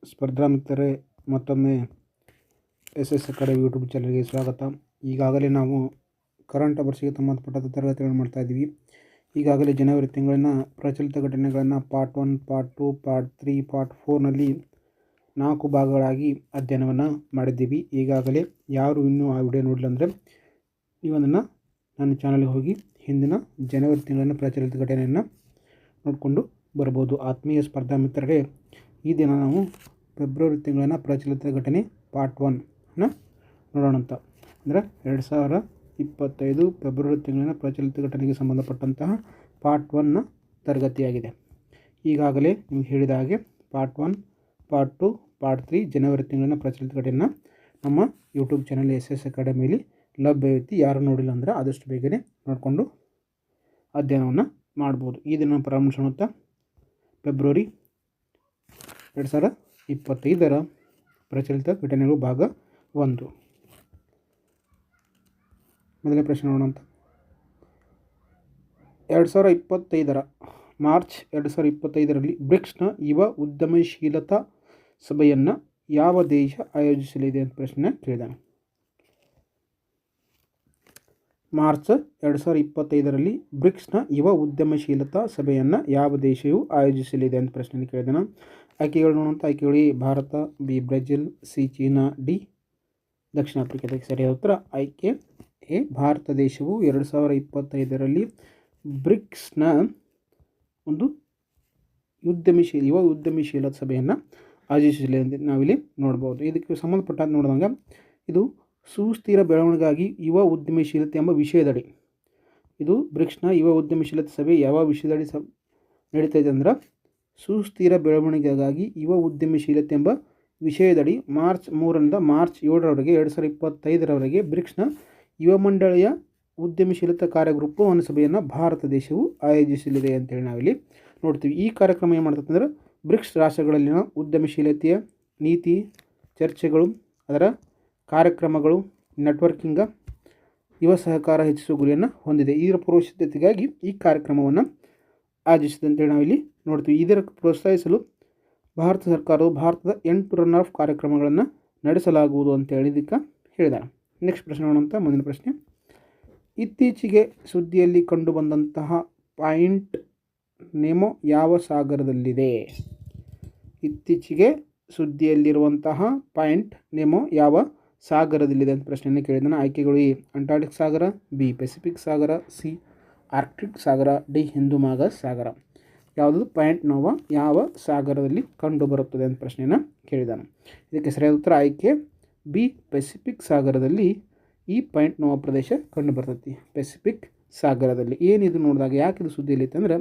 ಸ್ಪರ್ಧಾ ಮಿತ್ರರೇ, ಮತ್ತೊಮ್ಮೆ ಎಸ್ ಅಕಾಡೆಮಿ ಯೂಟ್ಯೂಬ್ ಚಾನಲ್ಗೆ ಸ್ವಾಗತ. ಈಗಾಗಲೇ ನಾವು ಕರೆಂಟ್ ಅಫೇರ್ಸ್ಗೆ ಸಂಬಂಧಪಟ್ಟ ತರಗತಿಗಳನ್ನು ಮಾಡ್ತಾ ಇದ್ದೀವಿ. ಈಗಾಗಲೇ ಜನವರಿ ತಿಂಗಳಿನ ಪ್ರಚಲಿತ ಘಟನೆಗಳನ್ನು ಪಾರ್ಟ್ 1, ಪಾರ್ಟ್ 2, ಪಾರ್ಟ್ 3, ಪಾರ್ಟ್ 4ನಲ್ಲಿ 4 ಭಾಗಗಳಾಗಿ ಅಧ್ಯಯನವನ್ನು ಮಾಡಿದ್ದೀವಿ. ಈಗಾಗಲೇ ಯಾರು ಇನ್ನೂ ಆ ವಿಡಿಯೋ ನೋಡಿಲ್ಲ ಅಂದರೆ ನೀವು ಅದನ್ನು ನನ್ನ ಚಾನಲ್ಗೆ ಹೋಗಿ ಹಿಂದಿನ ಜನವರಿ ತಿಂಗಳಿನ ಪ್ರಚಲಿತ ಘಟನೆಯನ್ನು ನೋಡಿಕೊಂಡು ಬರ್ಬೋದು. ಆತ್ಮೀಯ ಸ್ಪರ್ಧಾ ಮಿತ್ರರೇ, ಈ ದಿನ ನಾವು ಫೆಬ್ರವರಿ ತಿಂಗಳಿನ ಪ್ರಚಲಿತ ಘಟನೆ ಪಾರ್ಟ್ 1ನ ನೋಡೋಣ ಅಂತ. ಅಂದರೆ 2025 ಫೆಬ್ರವರಿ ತಿಂಗಳಿನ ಪ್ರಚಲಿತ ಘಟನೆಗೆ ಸಂಬಂಧಪಟ್ಟಂತಹ ಪಾರ್ಟ್ 1ನ ತರಗತಿಯಾಗಿದೆ. ಈಗಾಗಲೇ ನಿಮಗೆ ಹೇಳಿದ ಹಾಗೆ ಪಾರ್ಟ್ 1, ಪಾರ್ಟ್ 2, ಪಾರ್ಟ್ 3 ಜನವರಿ ತಿಂಗಳಿನ ಪ್ರಚಲಿತ ಘಟನೆಯನ್ನು ನಮ್ಮ ಯೂಟ್ಯೂಬ್ ಚಾನಲ್ ಎಸ್ ಅಕಾಡೆಮಿಯಲ್ಲಿ ಲಭ್ಯವಿತ್ತು. ಯಾರು ನೋಡಿಲ್ಲ ಅಂದರೆ ಆದಷ್ಟು ಬೇಗನೆ ನೋಡಿಕೊಂಡು ಅಧ್ಯಯನವನ್ನು ಮಾಡ್ಬೋದು. ಈ ದಿನ ಪ್ರಾರಂಭಿಸೋಣ. ಫೆಬ್ರವರಿ 2025 ಪ್ರಚಲಿತ ಘಟನೆಗಳು ಭಾಗ 1. ಮೊದಲನೇ ಪ್ರಶ್ನೆ ನೋಡೋಣ ಅಂತ. 2025 ಮಾರ್ಚ್ 2025ರಲ್ಲಿ ಬ್ರಿಕ್ಸ್ನ ಯುವ ಉದ್ಯಮಶೀಲತಾ ಸಭೆಯನ್ನು ಯಾವ ದೇಶ ಆಯೋಜಿಸಲಿದೆ ಅಂತ ಪ್ರಶ್ನೆ ಕೇಳಿದಾನೆ. ಮಾರ್ಚ್ 2025ರಲ್ಲಿ ಬ್ರಿಕ್ಸ್ನ ಯುವ ಉದ್ಯಮಶೀಲತಾ ಸಭೆಯನ್ನು ಯಾವ ದೇಶವು ಆಯೋಜಿಸಲಿದೆ ಅಂತ ಪ್ರಶ್ನೆ ಕೇಳಿದಾನೆ. ಆಯ್ಕೆಗಳು ನೋಡುವಂಥ ಆಯ್ಕೆಗಳು: A Bharat, B Brazil, C China, D Dakshina Africa. ಇದಕ್ಕೆ ಸರಿಯಾದ ಉತ್ತರ ಆಯ್ಕೆ ಎ ಭಾರತ ದೇಶವು 2025ರಲ್ಲಿ ಬ್ರಿಕ್ಸ್ನ ಒಂದು ಯುವ ಉದ್ಯಮಶೀಲತಾ ಸಭೆಯನ್ನು ಆಯೋಜಿಸಲಿದೆ ಅಂತ ನಾವಿಲ್ಲಿ ನೋಡ್ಬೋದು. ಇದಕ್ಕೆ ಸಂಬಂಧಪಟ್ಟಂತೆ ನೋಡಿದಾಗ ಇದು ಸುಸ್ಥಿರ ಬೆಳವಣಿಗೆಗಾಗಿ ಯುವ ಉದ್ಯಮಶೀಲತೆ ಎಂಬ ವಿಷಯದಡಿ, ಇದು ಬ್ರಿಕ್ಸ್ನ ಯುವ ಉದ್ಯಮಶೀಲತಾ ಸಭೆ ಯಾವ ವಿಷಯದಡಿ ನಡೀತಾ ಇದೆ ಅಂದ್ರೆ ಸುಸ್ಥಿರ ಬೆಳವಣಿಗೆಗಾಗಿ ಯುವ ಉದ್ಯಮಶೀಲತೆ ಎಂಬ ವಿಷಯದಡಿ ಮಾರ್ಚ್ 3ರಿಂದ ಮಾರ್ಚ್ 7ರವರೆಗೆ 2025ರವರೆಗೆ ಬ್ರಿಕ್ಸ್ನ ಯುವ ಮಂಡಳಿಯ ಉದ್ಯಮಶೀಲತಾ ಕಾರ್ಯಗ್ರೂಪ್ ಒಂದು ಸಭೆಯನ್ನು ಭಾರತ ದೇಶವು ಆಯೋಜಿಸಲಿದೆ ಅಂತೇಳಿ ನಾವಿಲ್ಲಿ ನೋಡ್ತೀವಿ. ಈ ಕಾರ್ಯಕ್ರಮ ಏನು ಮಾಡ್ತದೆ ಅಂದರೆ ಬ್ರಿಕ್ಸ್ ರಾಷ್ಟ್ರಗಳಲ್ಲಿನ ಉದ್ಯಮಶೀಲತೆಯ ನೀತಿ, ಚರ್ಚೆಗಳು, ಅದರ ಕಾರ್ಯಕ್ರಮಗಳು, ನೆಟ್ವರ್ಕಿಂಗ್, ಯುವ ಸಹಕಾರ ಹೆಚ್ಚಿಸುವ ಗುರಿಯನ್ನು ಹೊಂದಿದೆ. ಇದರ ಪೂರ್ವಸಿದ್ಧತೆಗಾಗಿ ಈ ಕಾರ್ಯಕ್ರಮವನ್ನು ಆಯೋಜಿಸಿದೆ ಅಂತೇಳಿ ನಾವಿಲ್ಲಿ ನೋಡ್ತೀವಿ. ಇದರ ಪ್ರೋತ್ಸಾಹಿಸಲು ಭಾರತ ಸರ್ಕಾರವು ಭಾರತದ 8 ರನ್ ಆಫ್ ಕಾರ್ಯಕ್ರಮಗಳನ್ನು ನಡೆಸಲಾಗುವುದು ಅಂತೇಳಿ ಇದಕ್ಕೆ ಹೇಳಿದ್ದಾರೆ. ನೆಕ್ಸ್ಟ್ ಪ್ರಶ್ನೆ ನೋಡೋಂಥ ಮುಂದಿನ ಪ್ರಶ್ನೆ: ಇತ್ತೀಚೆಗೆ ಸುದ್ದಿಯಲ್ಲಿ ಕಂಡುಬಂದಂತಹ ಪಾಯಿಂಟ್ ನೆಮೊ ಯಾವ ಸಾಗರದಲ್ಲಿದೆ? ಇತ್ತೀಚೆಗೆ ಸುದ್ದಿಯಲ್ಲಿರುವಂತಹ ಪಾಯಿಂಟ್ ನೆಮೊ ಯಾವ ಸಾಗರದಲ್ಲಿದೆ ಅಂತ ಪ್ರಶ್ನೆಯನ್ನು ಕೇಳಿದಾನೆ. ಆಯ್ಕೆಗಳು: ಎ ಅಂಟಾರ್ಟಿಕ್ ಸಾಗರ, ಬಿ ಪೆಸಿಫಿಕ್ ಸಾಗರ, ಸಿ ಆರ್ಕ್ಟಿಕ್ ಸಾಗರ, ಡಿ ಹಿಂದೂ ಮಹಾಸಾಗರ ಸಾಗರ. ಯಾವುದು ಪಾಯಿಂಟ್ ನೋವಾ ಯಾವ ಸಾಗರದಲ್ಲಿ ಕಂಡುಬರುತ್ತದೆ ಅಂತ ಪ್ರಶ್ನೆಯನ್ನು ಕೇಳಿದಾನೆ. ಇದಕ್ಕೆ ಸರಿಯಾದ ಉತ್ತರ ಆಯ್ಕೆ ಬಿ ಪೆಸಿಫಿಕ್ ಸಾಗರದಲ್ಲಿ ಈ ಪಾಯಿಂಟ್ ನೋವಾ ಪ್ರದೇಶ ಕಂಡುಬರ್ತೈತಿ. ಪೆಸಿಫಿಕ್ ಸಾಗರದಲ್ಲಿ ಏನಿದು ನೋಡಿದಾಗ ಯಾಕೆ ಇದು ಸುದ್ದಿಯಲ್ಲಿ ಇತ್ತಂದರೆ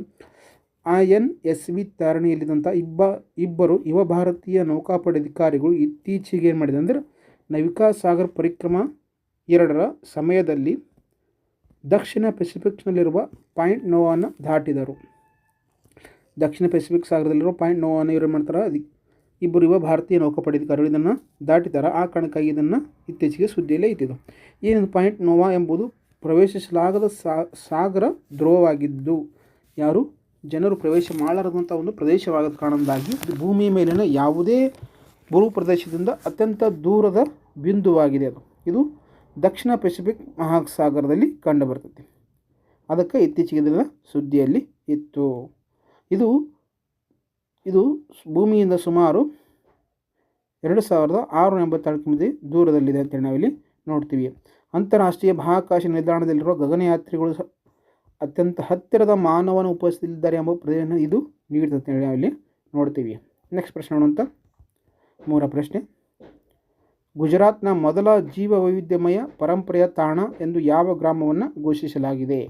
INSV ತಾರಣೆಯಲ್ಲಿದ್ದಂಥ ಇಬ್ಬರು ಯುವ ಭಾರತೀಯ ನೌಕಾಪಡೆ ಅಧಿಕಾರಿಗಳು ಇತ್ತೀಚೆಗೆ ಏನು ಮಾಡಿದೆ ಅಂದರೆ ನವಿಕಾ ಸಾಗರ್ ಪರಿಕ್ರಮಾ 2ರ ಸಮಯದಲ್ಲಿ ದಕ್ಷಿಣ ಪೆಸಿಫಿಕ್ನಲ್ಲಿರುವ ಪಾಯಿಂಟ್ ನೋವಾನ ದಾಟಿದರು. ದಕ್ಷಿಣ ಪೆಸಿಫಿಕ್ ಸಾಗರದಲ್ಲಿರುವ ಪಾಯಿಂಟ್ ನೋವಾನ ಇವರು ಮಾಡ್ತಾರೆ, ಇಬ್ಬರು ಯುವ ಭಾರತೀಯ ನೌಕಾಪಡೆ ಅಧಿಕಾರಿಗಳು ಇದನ್ನು ದಾಟಿದ್ದಾರೆ. ಆ ಕಾರಣಕ್ಕಾಗಿ ಇದನ್ನು ಇತ್ತೀಚೆಗೆ ಸುದ್ದಿಯಲ್ಲೇ ಇತ್ತಿದ್ದು. ಏನಿದು ಪಾಯಿಂಟ್ ನೋವಾ ಎಂಬುದು ಪ್ರವೇಶಿಸಲಾಗದ ಸಾಗರ ಧ್ರುವವಾಗಿದ್ದು ಯಾರು ಜನರು ಪ್ರವೇಶ ಮಾಡಲಾರದಂಥ ಒಂದು ಪ್ರದೇಶವಾಗದ ಕಾರಣದಿಂದಾಗಿ ಇದು ಭೂಮಿಯ ಮೇಲಿನ ಯಾವುದೇ ಭೂ ಪ್ರದೇಶದಿಂದ ಅತ್ಯಂತ ದೂರದ ಬಿಂದುವಾಗಿದೆ. ಇದು ದಕ್ಷಿಣ ಪೆಸಿಫಿಕ್ ಮಹಾಸಾಗರದಲ್ಲಿ ಕಂಡುಬರ್ತದೆ. ಅದಕ್ಕೆ ಇತ್ತೀಚೆಗೆ ಇದನ್ನು ಸುದ್ದಿಯಲ್ಲಿ ಇತ್ತು. ಇದು ಭೂಮಿಯಿಂದ ಸುಮಾರು 2687 ಕಿಮೀ ದೂರದಲ್ಲಿದೆ ಅಂತೇಳಿ ನಾವಿಲ್ಲಿ ನೋಡ್ತೀವಿ. ಅಂತಾರಾಷ್ಟ್ರೀಯ ಬಾಹ್ಯಾಕಾಶ ನಿಲ್ದಾಣದಲ್ಲಿರುವ ಗಗನಯಾತ್ರಿಗಳು ಅತ್ಯಂತ ಹತ್ತಿರದ ಮಾನವನ ಉಪಸ್ಥಿತಿಯಲ್ಲಿದ್ದಾರೆ ಎಂಬ ಪ್ರದೇಶವನ್ನು ಇದು ನೀಡುತ್ತೆ ಅಂತೇಳಿ ನಾವಿಲ್ಲಿ ನೋಡ್ತೀವಿ. ನೆಕ್ಸ್ಟ್ ಪ್ರಶ್ನೆ ನೋಡುವಂಥ 3ರ ಪ್ರಶ್ನೆ: ಗುಜರಾತ್ನ ಮೊದಲ ಜೀವ ವೈವಿಧ್ಯಮಯ ಪರಂಪರೆಯ ತಾಣ ಎಂದು ಯಾವ ಗ್ರಾಮವನ್ನು ಘೋಷಿಸಲಾಗಿದೆ?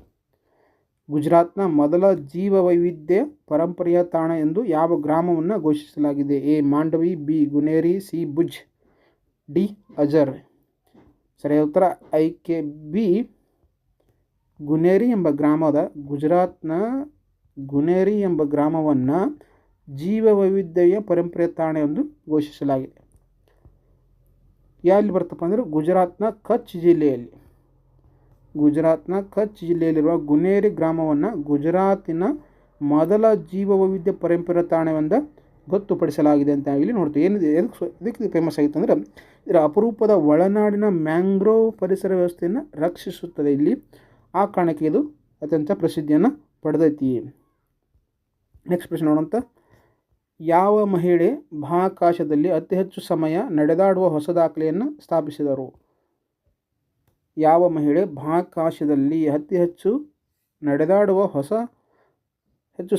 ಗುಜರಾತ್ನ ಮೊದಲ ಜೀವ ವೈವಿಧ್ಯ ಪರಂಪರೆಯ ತಾಣ ಎಂದು ಯಾವ ಗ್ರಾಮವನ್ನು ಘೋಷಿಸಲಾಗಿದೆ? A Mandvi, B Guneri, C Bhuj, D Ajar. ಸರಿಯಾದ ಉತ್ತರ ಆಯ್ಕೆ ಬಿ ಗುನೇರಿ ಎಂಬ ಗುಜರಾತ್ನ ಗುನೇರಿ ಎಂಬ ಗ್ರಾಮವನ್ನು ಜೀವ ವೈವಿಧ್ಯಮಯ ಪರಂಪರೆಯ ತಾಣ ಎಂದು ಘೋಷಿಸಲಾಗಿದೆ. ಎಲ್ಲಿ ಬರ್ತಪ್ಪ ಅಂದರೆ ಗುಜರಾತ್ನ ಕಚ್ ಜಿಲ್ಲೆಯಲ್ಲಿರುವ ಗುನೇರಿ ಗ್ರಾಮವನ್ನು ಗುಜರಾತಿನ ಮೊದಲ ಜೀವ ವೈವಿಧ್ಯ ಪರಂಪರೆಯ ತಾಣವೆಂದು ಗೊತ್ತುಪಡಿಸಲಾಗಿದೆ ಅಂತ ಇಲ್ಲಿ ನೋಡ್ತೀವಿ. ಏನಿದೆ ಇದಕ್ಕೆ ಫೇಮಸ್ ಆಗಿತ್ತು ಅಂದರೆ ಇದರ ಅಪರೂಪದ ಒಳನಾಡಿನ ಮ್ಯಾಂಗ್ರೋವ್ ಪರಿಸರ ವ್ಯವಸ್ಥೆಯನ್ನು ರಕ್ಷಿಸುತ್ತದೆ. ಇಲ್ಲಿ ಆ ಕಾರಣಕ್ಕೆ ಇದು ಅತ್ಯಂತ ಪ್ರಸಿದ್ಧಿಯನ್ನು ಪಡೆದೈತಿ. ನೆಕ್ಸ್ಟ್ ಪ್ರಶ್ನೆ ನೋಡೋಂಥ, ಯಾವ ಮಹಿಳೆ ಬಾಹ್ಯಾಕಾಶದಲ್ಲಿ ಅತಿ ಹೆಚ್ಚು ಸಮಯ ನಡೆದಾಡುವ ಹೊಸ ದಾಖಲೆಯನ್ನು ಸ್ಥಾಪಿಸಿದರು? ಯಾವ ಮಹಿಳೆ ಬಾಹ್ಯಾಕಾಶದಲ್ಲಿ ಅತಿ ಹೆಚ್ಚು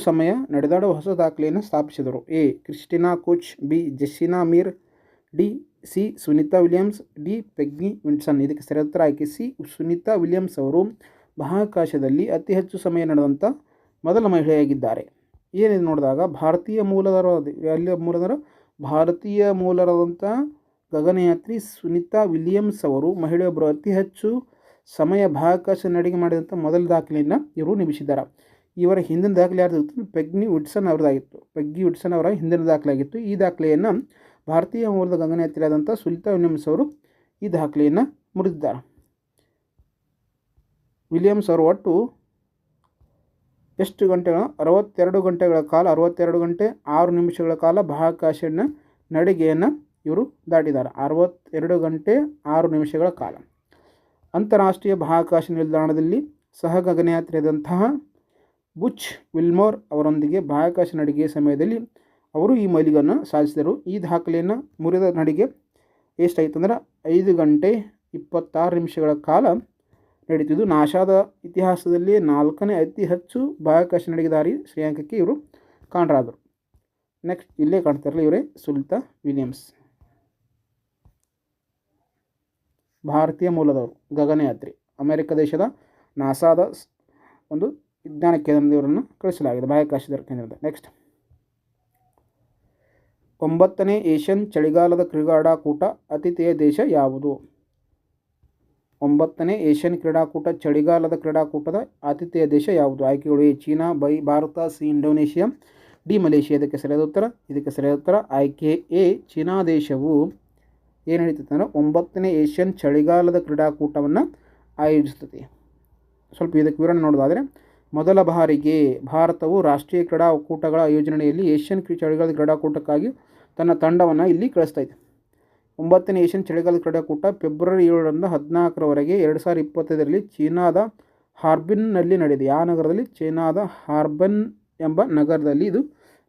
ಸಮಯ ನಡೆದಾಡುವ ಹೊಸ ದಾಖಲೆಯನ್ನು ಸ್ಥಾಪಿಸಿದರು? A. Christina Koch, B. Jessica Meir, D. C. Sunita Williams, D. Peggy Whitson. ಇದಕ್ಕೆ ಸರಿಯಾದ ಉತ್ತರ ಆಯ್ಕೆ ಸಿ. ಸುನೀತಾ ವಿಲಿಯಮ್ಸ್ ಅವರು ಬಾಹ್ಯಾಕಾಶದಲ್ಲಿ ಅತಿ ಹೆಚ್ಚು ಸಮಯ ನಡೆದಂಥ ಮೊದಲ ಮಹಿಳೆಯಾಗಿದ್ದಾರೆ. ಏನಿದೆ ನೋಡಿದಾಗ ಭಾರತೀಯ ಮೂಲರಾದಂಥ ಗಗನಯಾತ್ರಿ ಸುನೀತಾ ವಿಲಿಯಮ್ಸ್ ಅವರು ಮಹಿಳೆಯೊಬ್ಬರು ಅತಿ ಹೆಚ್ಚು ಸಮಯ ಬಾಹ್ಯಾಕಾಶ ನಡಿಗೆ ಮಾಡಿದಂಥ ಮೊದಲ ದಾಖಲೆಯನ್ನು ಇವರು ನಿರ್ಮಿಸಿದ್ದಾರೆ. ಇವರ ಹಿಂದಿನ ದಾಖಲೆ ಯಾರ್ದಾಗಿತ್ತು? ಪೆಗ್ನಿ ವಿಟ್ಸನ್ ಅವರದಾಗಿತ್ತು. ಪೆಗ್ಗಿ ವಿಟ್ಸನ್ ಅವರ ಹಿಂದಿನ ದಾಖಲೆ ಆಗಿತ್ತು. ಈ ದಾಖಲೆಯನ್ನು ಭಾರತೀಯ ಮೂಲದ ಗಗನಯಾತ್ರಿಯಾದಂಥ ಸುನೀತಾ ವಿಲಿಯಮ್ಸ್ ಅವರು ಈ ದಾಖಲೆಯನ್ನು ಮುರಿದಿದ್ದಾರೆ. ವಿಲಿಯಮ್ಸ್ ಅವರು ಒಟ್ಟು ಎಷ್ಟು ಗಂಟೆಗಳ 62 ಗಂಟೆಗಳ ಕಾಲ 62 ಗಂಟೆ 6 ನಿಮಿಷಗಳ ಕಾಲ ಬಾಹ್ಯಾಕಾಶ ನಡಿಗೆಯನ್ನು ಇವರು ದಾಟಿದ್ದಾರೆ. 62 ಗಂಟೆ 6 ನಿಮಿಷಗಳ ಕಾಲ. ಅಂತಾರಾಷ್ಟ್ರೀಯ ಬಾಹ್ಯಾಕಾಶ ನಿಲ್ದಾಣದಲ್ಲಿ ಸಹ ಗಗನಯಾತ್ರಿಯಾದಂತಹ ಬುಚ್ ವಿಲ್ಮೋರ್ ಅವರೊಂದಿಗೆ ಬಾಹ್ಯಾಕಾಶ ನಡಿಗೆಯ ಸಮಯದಲ್ಲಿ ಅವರು ಈ ಮೈಲಿಗನ್ನು ಸಾಧಿಸಿದರು. ಈ ದಾಖಲೆಯನ್ನು ಮುರಿದ ನಡಿಗೆ ಎಷ್ಟಾಯಿತು ಅಂದರೆ 5 ಗಂಟೆ 26 ನಿಮಿಷಗಳ ಕಾಲ ನಡೀತಿದ್ದು ನಾಸಾದ ಇತಿಹಾಸದಲ್ಲಿ 4ನೇ ಅತಿ ಹೆಚ್ಚು ಬಾಹ್ಯಾಕಾಶ ನಡಿಗೆದಾರಿ ಶ್ರೇಯಾಂಕಕ್ಕೆ ಇವರು ಕಾರಣರಾದರು. ನೆಕ್ಸ್ಟ್ ಇಲ್ಲೇ ಕಾಣ್ತಾರಲ್ಲ ಇವರೇ ಸುನೀತಾ ವಿಲಿಯಮ್ಸ್, ಭಾರತೀಯ ಮೂಲದವರು, ಗಗನಯಾತ್ರಿ, ಅಮೆರಿಕ ದೇಶದ ನಾಸಾದ ಒಂದು ವಿಜ್ಞಾನ ಕೇಂದ್ರದಿಂದ ಇವರನ್ನು ಕಳಿಸಲಾಗಿದೆ, ಬಾಹ್ಯಾಕಾಶ ಕೇಂದ್ರದ. ನೆಕ್ಸ್ಟ್ 9ನೇ ಏಷ್ಯನ್ ಚಳಿಗಾಲದ ಕ್ರೀಡಾಕೂಟ ಆತಿಥೇಯ ದೇಶ ಯಾವುದು? 9ನೇ ಏಷ್ಯನ್ ಚಳಿಗಾಲದ ಕ್ರೀಡಾಕೂಟದ ಆತಿಥೇಯ ದೇಶ ಯಾವುದು? ಆಯ್ಕೆಗಳು: A. China, B. Bharat, C. Indonesia, D. Malaysia. ಇದಕ್ಕೆ ಸರಿಯಾದ ಉತ್ತರ ಆಯ್ಕೆ ಎ. ಚೀನಾ ದೇಶವು ಏನು ನಡೀತೈತೆ ಅಂದರೆ 9ನೇ ಏಷ್ಯನ್ ಚಳಿಗಾಲದ ಕ್ರೀಡಾಕೂಟವನ್ನು ಆಯೋಜಿಸುತ್ತದೆ. ಸ್ವಲ್ಪ ಇದಕ್ಕೆ ವಿವರಣೆ ನೋಡೋದಾದರೆ, ಮೊದಲ ಬಾರಿಗೆ ಭಾರತವು ರಾಷ್ಟ್ರೀಯ ಕ್ರೀಡಾಕೂಟಗಳ ಆಯೋಜನೆಯಲ್ಲಿ ಏಷ್ಯನ್ ಚಳಿಗಾಲದ ಕ್ರೀಡಾಕೂಟಕ್ಕಾಗಿ ತನ್ನ ತಂಡವನ್ನು ಇಲ್ಲಿ ಕಳಿಸ್ತಾಯಿದೆ. 9ನೇ ಏಷ್ಯನ್ ಚಳಿಗಾಲದ ಕ್ರೀಡಾಕೂಟ ಫೆಬ್ರವರಿ 7ರಿಂದ 14ರವರೆಗೆ 2025ರಲ್ಲಿ ಚೀನಾದ ಹಾರ್ಬಿನ್ನಲ್ಲಿ ನಡೆದಿದೆ. ಯಾವ ನಗರದಲ್ಲಿ? ಚೀನಾದ ಹಾರ್ಬಿನ್ ಎಂಬ ನಗರದಲ್ಲಿ ಇದು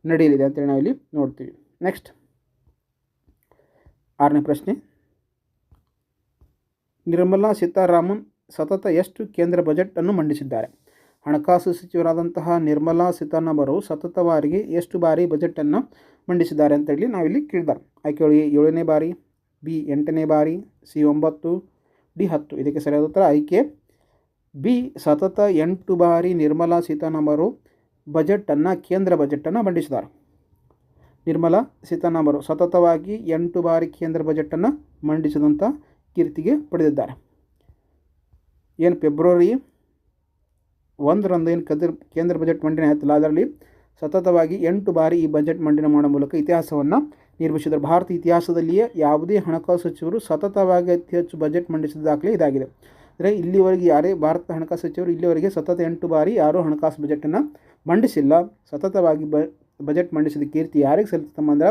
ನಡೆಯಲಿದೆ ಅಂತೇಳಿ ನಾವಿಲ್ಲಿ ನೋಡ್ತೀವಿ. ನೆಕ್ಸ್ಟ್ 6ನೇ ಪ್ರಶ್ನೆ, ನಿರ್ಮಲಾ ಸೀತಾರಾಮನ್ ಸತತ ಎಷ್ಟು ಕೇಂದ್ರ ಬಜೆಟನ್ನು ಮಂಡಿಸಿದ್ದಾರೆ? ಹಣಕಾಸು ಸಚಿವರಾದಂತಹ ನಿರ್ಮಲಾ ಸೀತಾರಾಮನ್ ಅವರು ಸತತವಾಗಿ ಎಷ್ಟು ಬಾರಿ ಬಜೆಟನ್ನು ಮಂಡಿಸಿದ್ದಾರೆ ಅಂತೇಳಿ ನಾವಿಲ್ಲಿ ಕೇಳಿದ್ದಾರೆ. ಆಯ್ಕೆಗಳು: ಎ. 7ನೇ ಬಾರಿ, ಬಿ. 8ನೇ ಬಾರಿ, ಸಿ. 9, ಡಿ. 10. ಇದಕ್ಕೆ ಸರಿಯಾದ ಉತ್ತರ ಆಯ್ಕೆ ಬಿ. ಸತತ 8 ಬಾರಿ ನಿರ್ಮಲಾ ಸೀತಾರಾಮನ್ ಅವರು ಕೇಂದ್ರ ಬಜೆಟನ್ನು ಮಂಡಿಸಿದ್ದಾರೆ. ನಿರ್ಮಲಾ ಸೀತಾರಾಮನ್ ಅವರು ಸತತವಾಗಿ 8 ಬಾರಿ ಕೇಂದ್ರ ಬಜೆಟನ್ನು ಮಂಡಿಸಿದಂಥ ಕೀರ್ತಿಗೆ ಪಡೆದಿದ್ದಾರೆ. ಏನು ಫೆಬ್ರವರಿ 1ರಂದು ಏನು ಕೇಂದ್ರ ಬಜೆಟ್ ಮಂಡನೆ ಆಯ್ತಲ್ಲ, ಅದರಲ್ಲಿ ಸತತವಾಗಿ 8 ಬಾರಿ ಈ ಬಜೆಟ್ ಮಂಡನೆ ಮಾಡೋ ಮೂಲಕ ಇತಿಹಾಸವನ್ನು ನಿರ್ಮಿಸಿದರು. ಭಾರತ ಇತಿಹಾಸದಲ್ಲಿಯೇ ಯಾವುದೇ ಹಣಕಾಸು ಸಚಿವರು ಸತತವಾಗಿ ಅತಿ ಹೆಚ್ಚು ಬಜೆಟ್ ಮಂಡಿಸಿದ ದಾಖಲೆ ಇದಾಗಿದೆ. ಅಂದರೆ ಇಲ್ಲಿವರೆಗೆ ಯಾರೇ ಭಾರತ ಹಣಕಾಸು ಸಚಿವರು ಇಲ್ಲಿವರೆಗೆ ಸತತ 8 ಬಾರಿ ಯಾರೂ ಹಣಕಾಸು ಬಜೆಟನ್ನು ಮಂಡಿಸಿಲ್ಲ. ಸತತವಾಗಿ ಬಜೆಟ್ ಮಂಡಿಸಿದ ಕೀರ್ತಿ ಯಾರಿಗೆ ಸಲ್ತಮ್ಮ ಅಂದ್ರೆ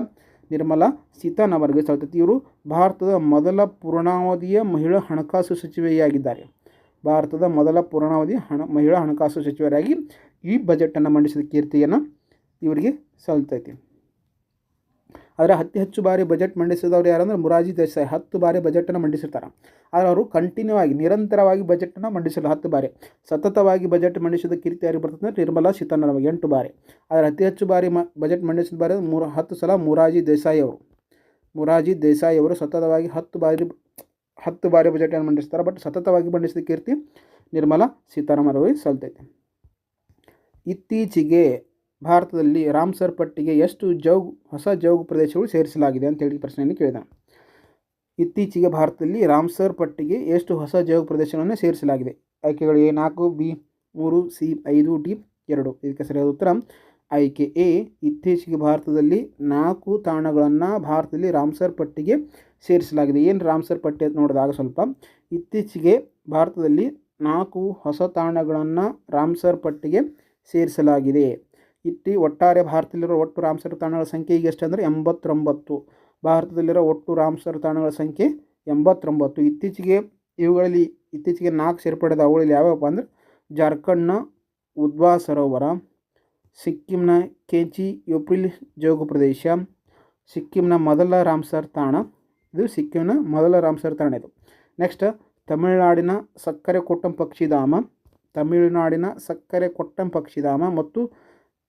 ನಿರ್ಮಲಾ ಸೀತಾರಾಮನ್ ಅವರಿಗೆ ಸಲ್ತೈತಿ. ಇವರು ಭಾರತದ ಮೊದಲ ಪೂರ್ಣಾವಧಿಯ ಮಹಿಳಾ ಹಣಕಾಸು ಸಚಿವೆಯಾಗಿದ್ದಾರೆ. ಭಾರತದ ಮೊದಲ ಪೂರ್ಣಾವಧಿ ಮಹಿಳಾ ಹಣಕಾಸು ಸಚಿವರಾಗಿ ಈ ಬಜೆಟನ್ನು ಮಂಡಿಸಿದ ಕೀರ್ತಿಯನ್ನು ಇವರಿಗೆ ಸಲ್ತೈತಿ. ಆದರೆ ಅತಿ ಹೆಚ್ಚು ಬಾರಿ ಬಜೆಟ್ ಮಂಡಿಸಿದವರು ಯಾರಂದ್ರೆ ಮೊರಾರ್ಜಿ ದೇಸಾಯಿ 10 ಬಾರಿ ಬಜೆಟನ್ನು ಮಂಡಿಸಿರ್ತಾರೆ. ಆದರೆ ಅವರು ನಿರಂತರವಾಗಿ ಬಜೆಟನ್ನು ಮಂಡಿಸಿಲ್ಲ. 10 ಬಾರಿ ಸತತವಾಗಿ ಬಜೆಟ್ ಮಂಡಿಸಿದ ಕೀರ್ತಿ ಯಾರಿಗೆ ಬರ್ತದೆ ಅಂದರೆ ನಿರ್ಮಲಾ ಸೀತಾರಾಮನ್ 8 ಬಾರಿ. ಆದರೆ ಅತಿ ಹೆಚ್ಚು ಬಾರಿ ಬಜೆಟ್ ಮಂಡಿಸಿದ ಬಾರಿ 10 ಸಲ ಮೊರಾರ್ಜಿ ದೇಸಾಯಿ ಅವರು ಸತತವಾಗಿ 10 ಬಾರಿ ಬಜೆಟನ್ನು ಮಂಡಿಸ್ತಾರೆ. ಬಟ್ ಸತತವಾಗಿ ಮಂಡಿಸಿದ ಕೀರ್ತಿ ನಿರ್ಮಲಾ ಸೀತಾರಾಮನ್ ಅವರಿಗೆ ಸಲ್ತೈತೆ. ಇತ್ತೀಚೆಗೆ ಭಾರತದಲ್ಲಿ ರಾಮ್ಸರ್ ಪಟ್ಟಿಗೆ ಎಷ್ಟು ಹೊಸ ಜೌಗು ಪ್ರದೇಶಗಳು ಸೇರಿಸಲಾಗಿದೆ ಅಂತೇಳಿ ಪ್ರಶ್ನೆಯನ್ನು ಕೇಳಿದ. ಇತ್ತೀಚೆಗೆ ಭಾರತದಲ್ಲಿ ರಾಮ್ಸರ್ ಪಟ್ಟಿಗೆ ಎಷ್ಟು ಹೊಸ ಜೌಗು ಪ್ರದೇಶಗಳನ್ನು ಸೇರಿಸಲಾಗಿದೆ? ಆಯ್ಕೆಗಳು: ಎ. 4, ಬಿ. 3, ಸಿ. 5, ಡಿ. 2. ಇದಕ್ಕೆ ಸರಿಯಾದ ಉತ್ತರ ಆಯ್ಕೆ ಎ. ಇತ್ತೀಚೆಗೆ ಭಾರತದಲ್ಲಿ 4 ತಾಣಗಳನ್ನು ಭಾರತದಲ್ಲಿ ರಾಮ್ಸರ್ ಪಟ್ಟಿಗೆ ಸೇರಿಸಲಾಗಿದೆ. ಏನು ರಾಮ್ಸರ್ ಪಟ್ಟಿ ಅಂತ ನೋಡಿದಾಗ ಸ್ವಲ್ಪ ಇತ್ತೀಚೆಗೆ ಭಾರತದಲ್ಲಿ 4 ಹೊಸ ತಾಣಗಳನ್ನು ರಾಮ್ಸರ್ ಪಟ್ಟಿಗೆ ಸೇರಿಸಲಾಗಿದೆ. ಒಟ್ಟಾರೆ ಭಾರತದಲ್ಲಿರೋ ಒಟ್ಟು ರಾಮಸರ್ ತಾಣಗಳ ಸಂಖ್ಯೆ ಈಗ ಎಷ್ಟು ಅಂದರೆ 89. ಭಾರತದಲ್ಲಿರೋ ಒಟ್ಟು ರಾಮಸರ್ ತಾಣಗಳ ಸಂಖ್ಯೆ 89. ಇತ್ತೀಚೆಗೆ 4 ಸೇರ್ಪಡೆದ ಅವುಗಳಲ್ಲಿ ಯಾವ್ಯಾವಪ್ಪ ಅಂದ್ರೆ ಜಾರ್ಖಂಡ್ನ ಉದ್ವಾ ಸರೋವರ, ಸಿಕ್ಕಿಂನ ಕೇಂಚಿ ಯೋಪ್ರಿಲ್ ಜೋಗು ಪ್ರದೇಶ, ಸಿಕ್ಕಿಂನ ಮೊದಲ ರಾಮಸರ್ ತಾಣ ಇದು. ನೆಕ್ಸ್ಟ್ ತಮಿಳುನಾಡಿನ ಸಕ್ಕರೆಕೊಟ್ಟಂ ಪಕ್ಷಿಧಾಮ ಮತ್ತು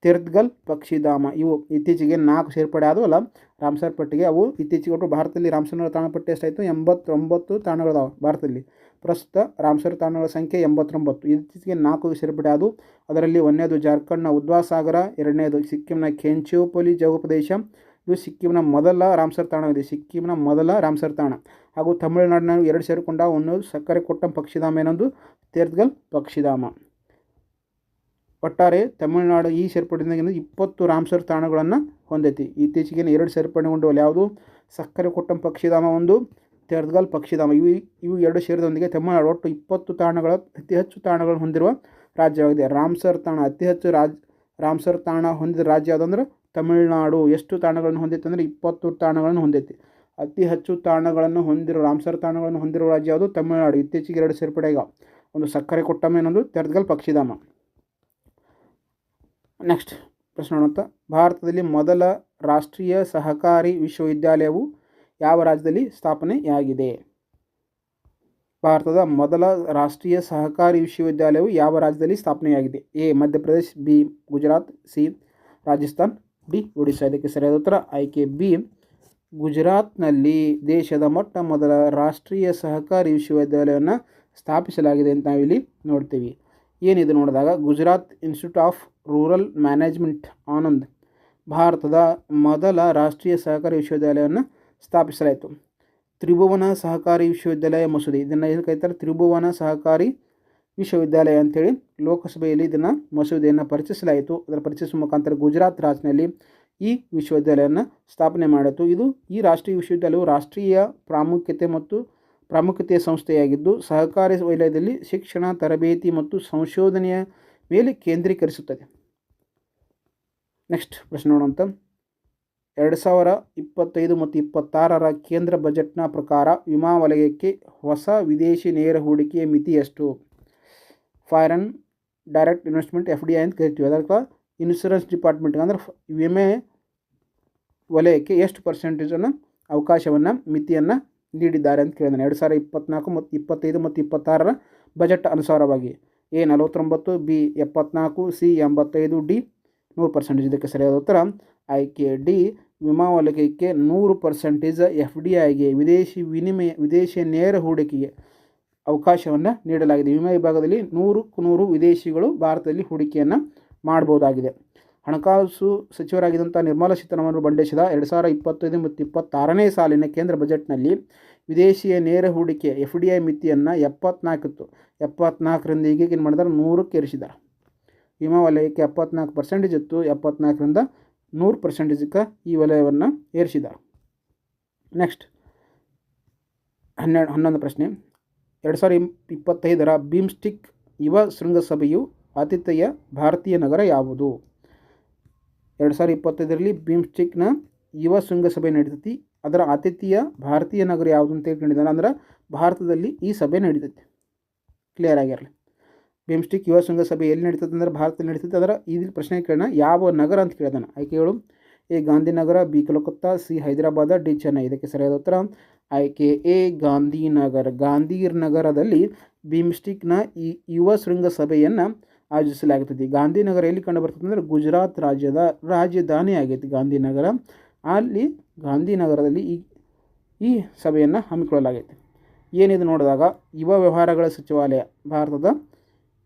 ತಿರ್ತ್ಗಲ್ ಪಕ್ಷಿಧಾಮ ಇವು ಇತ್ತೀಚೆಗೆ 4 ಸೇರ್ಪಡೆ ಆದವಲ್ಲ ರಾಮಸರ್ ಪಟ್ಟಿಗೆ. ಅವು ಇತ್ತೀಚೆಗೆ ಒಟ್ಟು ಭಾರತದಲ್ಲಿ ರಾಮಸರ್ ತಾಣ ಪಟ್ಟಿ ಎಷ್ಟಾಯಿತು? 89 ತಾಣಗಳಿದಾವೆ ಭಾರತದಲ್ಲಿ. ಪ್ರಸ್ತುತ ರಾಮಸರ್ ತಾಣಗಳ ಸಂಖ್ಯೆ 89. ಇತ್ತೀಚೆಗೆ 4 ಸೇರ್ಪಡೆ ಆದವು. ಅದರಲ್ಲಿ 1ನೇದು ಜಾರ್ಖಂಡ್ನ ಉದ್ವಾ ಸಾಗರ, 2ನೇದು ಸಿಕ್ಕಿಂನ ಖೇಂಚಿಯೋಪಲಿ ಜೋಗ ಪ್ರದೇಶ, ಇದು ಸಿಕ್ಕಿಂನ ಮೊದಲ ರಾಮಸರ್ ತಾಣ. ಹಾಗೂ ತಮಿಳುನಾಡಿನ 2 ಸೇರಿಕೊಂಡ, ಒಂದು ಸಕ್ಕರೆಕೊಟ್ಟಂ ಪಕ್ಷಿಧಾಮ, ಇನ್ನೊಂದು ತಿರ್ತ್ಗಲ್ ಪಕ್ಷಿಧಾಮ. ಒಟ್ಟಾರೆ ತಮಿಳುನಾಡು ಈ ಸೇರ್ಪಡೆಯಿಂದ 20 ರಾಮಸರ್ ತಾಣಗಳನ್ನು ಹೊಂದೈತಿ. ಇತ್ತೀಚೆಗೆ 2 ಸೇರ್ಪಡೆಗೊಂಡವಲ್ಲ ಯಾವುದು? ಸಕ್ಕರೆಕೊಟ್ಟಂ ಪಕ್ಷಿಧಾಮ, ಒಂದು ತಿರ್ತ್ಗಲ್ ಪಕ್ಷಿಧಾಮ. ಇವು 2 ಸೇರಿದೊಂದಿಗೆ ತಮಿಳುನಾಡು ಒಟ್ಟು 20 ಅತಿ ಹೆಚ್ಚು ತಾಣಗಳನ್ನು ಹೊಂದಿರುವ ರಾಜ್ಯವಾಗಿದೆ. ಅತಿ ಹೆಚ್ಚು ರಾಮಸರ್ ತಾಣ ಹೊಂದಿದ ರಾಜ್ಯ ಯಾವುದಂದ್ರೆ ತಮಿಳುನಾಡು. ಎಷ್ಟು ತಾಣಗಳನ್ನು ಹೊಂದೈತೆ ಅಂದರೆ 20 ತಾಣಗಳನ್ನು ಹೊಂದೈತಿ. ಅತಿ ಹೆಚ್ಚು ರಾಮಸರ್ ತಾಣಗಳನ್ನು ಹೊಂದಿರುವ ರಾಜ್ಯ ಯಾವುದು? ತಮಿಳುನಾಡು. ಇತ್ತೀಚೆಗೆ 2 ಸೇರ್ಪಡೆ ಈಗ, ಒಂದು ಸಕ್ಕರೆಕೊಟ್ಟಂ, ಇನ್ನೊಂದು ತಿರ್ತ್ಗಲ್ ಪಕ್ಷಿಧಾಮ. ನೆಕ್ಸ್ಟ್ ಪ್ರಶ್ನೆ ನೋಡೋಂಥ, ಭಾರತದಲ್ಲಿ ಮೊದಲ ರಾಷ್ಟ್ರೀಯ ಸಹಕಾರಿ ವಿಶ್ವವಿದ್ಯಾಲಯವು ಯಾವ ರಾಜ್ಯದಲ್ಲಿ ಸ್ಥಾಪನೆಯಾಗಿದೆ? ಭಾರತದ ಮೊದಲ ರಾಷ್ಟ್ರೀಯ ಸಹಕಾರಿ ವಿಶ್ವವಿದ್ಯಾಲಯವು ಯಾವ ರಾಜ್ಯದಲ್ಲಿ ಸ್ಥಾಪನೆಯಾಗಿದೆ? A Madhya Pradesh, B Gujarat, C Rajasthan, D Odisha. ಇದಕ್ಕೆ ಸರಿಯಾದ ಉತ್ತರ ಆಯ್ಕೆ ಬಿ, ಗುಜರಾತ್ನಲ್ಲಿ ದೇಶದ ಮೊಟ್ಟ ಮೊದಲ ರಾಷ್ಟ್ರೀಯ ಸಹಕಾರಿ ವಿಶ್ವವಿದ್ಯಾಲಯವನ್ನು ಸ್ಥಾಪಿಸಲಾಗಿದೆ ಅಂತ ನಾವಿಲ್ಲಿ ನೋಡ್ತೀವಿ. ಏನಿದು ನೋಡಿದಾಗ Gujarat institute of rural management Anand ಭಾರತದ ಮೊದಲ ರಾಷ್ಟ್ರೀಯ ಸಹಕಾರಿ ವಿಶ್ವವಿದ್ಯಾಲಯವನ್ನು ಸ್ಥಾಪಿಸಲಾಯಿತು. ತ್ರಿಭುವನ ಸಹಕಾರಿ ವಿಶ್ವವಿದ್ಯಾಲಯ ಮಸೂದೆ, ಇದನ್ನು ಏನು ಕರೀತಾರೆ? ತ್ರಿಭುವನ ಸಹಕಾರಿ ವಿಶ್ವವಿದ್ಯಾಲಯ ಅಂತೇಳಿ ಲೋಕಸಭೆಯಲ್ಲಿ ಇದನ್ನು ಮಸೂದೆಯನ್ನು ಪರಿಚಯಿಸಲಾಯಿತು. ಅದರ ಪರಿಚಯಿಸುವ ಮುಖಾಂತರ ಗುಜರಾತ್ ರಾಜ್ಯದಲ್ಲಿ ಈ ವಿಶ್ವವಿದ್ಯಾಲಯವನ್ನು ಸ್ಥಾಪನೆ ಮಾಡಿತು. ಈ ರಾಷ್ಟ್ರೀಯ ವಿಶ್ವವಿದ್ಯಾಲಯವು ರಾಷ್ಟ್ರೀಯ ಪ್ರಾಮುಖ್ಯತೆಯ ಸಂಸ್ಥೆಯಾಗಿದ್ದು ಸಹಕಾರಿ ವಲಯದಲ್ಲಿ ಶಿಕ್ಷಣ, ತರಬೇತಿ ಮತ್ತು ಸಂಶೋಧನೆಯ ಮೇಲೆ ಕೇಂದ್ರೀಕರಿಸುತ್ತದೆ. ನೆಕ್ಸ್ಟ್ ಪ್ರಶ್ನೆ ನೋಡೋಂಥ, 2025 ಮತ್ತು 26ರ ಕೇಂದ್ರ ಬಜೆಟ್ನ ಪ್ರಕಾರ ವಿಮಾ ವಲಯಕ್ಕೆ ಹೊಸ ವಿದೇಶಿ ನೇರ ಹೂಡಿಕೆಯ ಮಿತಿ ಎಷ್ಟು? ಫಾರಿನ್ ಡೈರೆಕ್ಟ್ ಇನ್ವೆಸ್ಟ್ಮೆಂಟ್ FDI ಅಂತ ಕರಿತೀವಿ. ಅದಕ್ಕೆ ಇನ್ಶೂರೆನ್ಸ್ ಡಿಪಾರ್ಟ್ಮೆಂಟ್ ಅಂದರೆ ವಿಮೆ ವಲಯಕ್ಕೆ ಎಷ್ಟು ಪರ್ಸೆಂಟೇಜನ್ನು ಮಿತಿಯನ್ನು ನೀಡಿದ್ದಾರೆ ಅಂತ ಕೇಳಿದಾನೆ. 2024 ಮತ್ತು 25 ಮತ್ತು 26ರ ಬಜೆಟ್ ಅನುಸಾರವಾಗಿ ಎ 49, ಬಿ 74, ಸಿ 85, ಡಿ 100%. ಇದಕ್ಕೆ ಸರಿಯಾದ ಉತ್ತರ ಆಯ್ಕೆ ಡಿ, ವಿಮಾ ವಲಯಕ್ಕೆ 100% FDIಗೆ ವಿದೇಶಿ ನೇರ ಹೂಡಿಕೆಗೆ ಅವಕಾಶವನ್ನು ನೀಡಲಾಗಿದೆ. ವಿಮಾ ವಿಭಾಗದಲ್ಲಿ 100ಕ್ಕೆ 100 ವಿದೇಶಿಗಳು ಭಾರತದಲ್ಲಿ ಹೂಡಿಕೆಯನ್ನು ಮಾಡಬಹುದಾಗಿದೆ. ಹಣಕಾಸು ಸಚಿವರಾಗಿದ್ದಂಥ ನಿರ್ಮಲಾ ಸೀತಾರಾಮನ್ ಮಂಡಿಸಿದ 2025 ಮತ್ತು 26ನೇ ಸಾಲಿನ ಕೇಂದ್ರ ಬಜೆಟ್ನಲ್ಲಿ ವಿದೇಶಿಯ ನೇರ ಹೂಡಿಕೆ FDI ಮಿತಿಯನ್ನು 74 ಇತ್ತು. 74ರಿಂದ ಈಗ ಏನು ಮಾಡಿದಾರೆ? 100ಕ್ಕೆ ಏರಿಸಿದ್ದಾರೆ. ವಿಮಾ ವಲಯಕ್ಕೆ 74% ಇತ್ತು, 74ರಿಂದ 100%ಕ್ಕೆ ಈ ವಲಯವನ್ನು ಏರಿಸಿದ್ದಾರೆ. ನೆಕ್ಸ್ಟ್ 11 ಪ್ರಶ್ನೆ, 2025ರ ಬಿಮ್ಸ್ಟಿಕ್ ಯುವ ಶೃಂಗಸಭೆಯು ಆತಿಥೇಯ ಭಾರತೀಯ ನಗರ ಯಾವುದು? 2025ರಲ್ಲಿ ಬಿಮ್ಸ್ಟಿಕ್ನ ಯುವ ಶೃಂಗಸಭೆ ನಡೀತೈತಿ. ಅದರ ಆತಿಥೇಯ ಭಾರತೀಯ ನಗರ ಯಾವುದು ಅಂತ ಹೇಳ್ಕೊಂಡಿದ್ದಾನೆ. ಅಂದ್ರೆ ಭಾರತದಲ್ಲಿ ಈ ಸಭೆ ನಡೀತೈತಿ. ಕ್ಲಿಯರ್ ಆಗಿರಲಿ. ಬಿಮ್ಸ್ಟಿಕ್ ಯುವ ಶೃಂಗಸಭೆ ಎಲ್ಲಿ ನಡೀತದೆ ಅಂದರೆ ಭಾರತದಲ್ಲಿ ನಡೀತೈತೆ. ಅದರ ಈ ಪ್ರಶ್ನೆ ಕೇಳೋಣ, ಯಾವ ನಗರ ಅಂತ ಕೇಳಿದಾನೆ. ಆಯ್ಕೆಗಳು A Gandhinagar, B Calcutta, C Hyderabad, D Chennai. ಇದಕ್ಕೆ ಸರಿಯಾದ ಉತ್ತರ ಆಯ್ಕೆ ಎ ಗಾಂಧಿನಗರ. ಗಾಂಧಿನಗರದಲ್ಲಿ ಬಿಮ್ಸ್ಟಿಕ್ನ ಈ ಯುವ ಶೃಂಗಸಭೆಯನ್ನು ಆಯೋಜಿಸಲಾಗುತ್ತದೆ. ಗಾಂಧಿನಗರ ಎಲ್ಲಿ ಕಂಡು ಬರ್ತದೆ ಅಂದರೆ ಗುಜರಾತ್ ರಾಜ್ಯದ ರಾಜಧಾನಿ ಆಗೈತಿ ಗಾಂಧಿನಗರ. ಅಲ್ಲಿ ಗಾಂಧಿನಗರದಲ್ಲಿ ಈ ಸಭೆಯನ್ನು ಹಮ್ಮಿಕೊಳ್ಳಲಾಗೈತೆ. ಏನಿದು ನೋಡಿದಾಗ ಯುವ ವ್ಯವಹಾರಗಳ ಸಚಿವಾಲಯ, ಭಾರತದ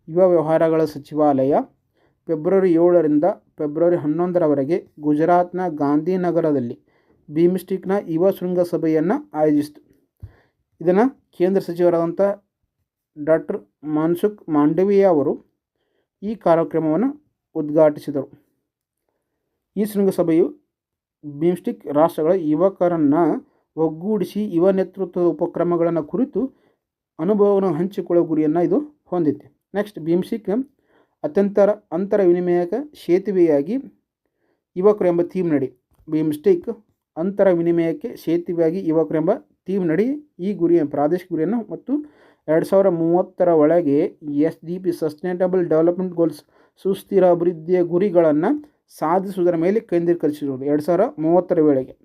ಯುವ ವ್ಯವಹಾರಗಳ ಸಚಿವಾಲಯ ಫೆಬ್ರವರಿ 7ರಿಂದ ಫೆಬ್ರವರಿ 11ರವರೆಗೆ ಗುಜರಾತ್ನ ಗಾಂಧಿನಗರದಲ್ಲಿ ಬಿಮ್ಸ್ಟಿಕ್ನ ಯುವ ಶೃಂಗಸಭೆಯನ್ನು ಆಯೋಜಿಸಿತು. ಇದನ್ನು ಕೇಂದ್ರ ಸಚಿವರಾದಂಥ ಡಾಕ್ಟರ್ ಮನ್ಸುಖ್ ಮಾಂಡವೀಯ ಅವರು ಈ ಕಾರ್ಯಕ್ರಮವನ್ನು ಉದ್ಘಾಟಿಸಿದರು. ಈ ಶೃಂಗಸಭೆಯು ಬಿಮ್ಸ್ಟಿಕ್ ರಾಷ್ಟ್ರಗಳ ಯುವಕರನ್ನು ಒಗ್ಗೂಡಿಸಿ ಯುವ ನೇತೃತ್ವದ ಉಪಕ್ರಮಗಳನ್ನು ಕುರಿತು ಅನುಭವವನ್ನು ಹಂಚಿಕೊಳ್ಳುವ ಗುರಿಯನ್ನು ಇದು ಹೊಂದಿದೆ. ನೆಕ್ಸ್ಟ್ ಬಿಮ್ಸ್ಟಿಕ್ ಅಂತರ ವಿನಿಮಯಕ ಸೇತುವೆಯಾಗಿ ಯುವಕರು ಎಂಬ ಥೀಮ್ನಡಿ ಬಿಮ್ಸ್ಟೆಕ್ ಅಂತರ ವಿನಿಮಯಕ್ಕೆ ಸೇತುವೆಯಾಗಿ ಯುವಕರು ಎಂಬ ಥೀಮ್ನಡಿ ಈ ಪ್ರಾದೇಶಿಕ ಗುರಿಯನ್ನು ಮತ್ತು 2030 ಒಳಗೆ SDP ಸಸ್ಟೈನಬಲ್ ಡೆವಲಪ್ಮೆಂಟ್ ಗೋಲ್ಸ್ ಸುಸ್ಥಿರ ಅಭಿವೃದ್ಧಿಯ ಗುರಿಗಳನ್ನು ಸಾಧಿಸುವುದರ ಮೇಲೆ ಕೇಂದ್ರೀಕರಿಸಿರುವುದು 2030 ವೇಳೆಗೆ.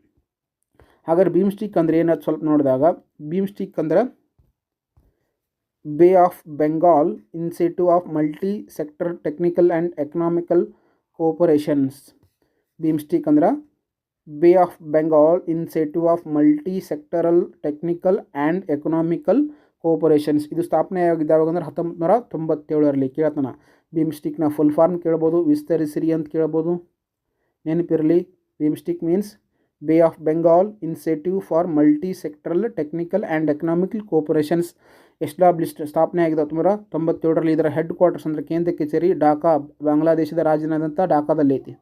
ಹಾಗಾದ್ರೆ ಬಿಮ್ಸ್ಟಿಕ್ ಅಂದರೆ ಏನದು ಸ್ವಲ್ಪ ನೋಡಿದಾಗ, ಬಿಮ್ಸ್ಟಿಕ್ ಅಂದ್ರೆ bay of Bengal initiative of multi sector technical and economical cooperations. BIMSTEC ಅಂದ್ರೆ bay of Bengal initiative of multi sectoral technical and economical cooperations. ಇದು ಸ್ಥಾಪನೆಯಾಗಿದ್ದಾವಾಗ ಅಂದ್ರೆ 1997ರಲ್ಲಿ. ಕೇಳ್ತಾನ ಬಿಮ್ಸ್ಟಿಕ್ನ ಫುಲ್ ಫಾರ್ಮ್ ಕೇಳ್ಬೋದು, ವಿಸ್ತರಿಸಿರಿ ಅಂತ ಕೇಳ್ಬೋದು. ನೆನಪಿರಲಿ, BIMSTEC means bay of Bengal initiative for multi sectoral technical and economical cooperations established ಸ್ಥಾಪನೆ ಆಗಿದೆ 1997ರಲ್ಲಿ. ಇದರ ಹೆಡ್ ಕ್ವಾರ್ಟರ್ಸ್ ಅಂದರೆ ಕೇಂದ್ರ ಕಚೇರಿ ಢಾಕಾ, ಬಾಂಗ್ಲಾದೇಶದ ರಾಜಧಾನಿಯಾದಂಥ ಢಾಕಾದಲ್ಲಿ ಐತಿ.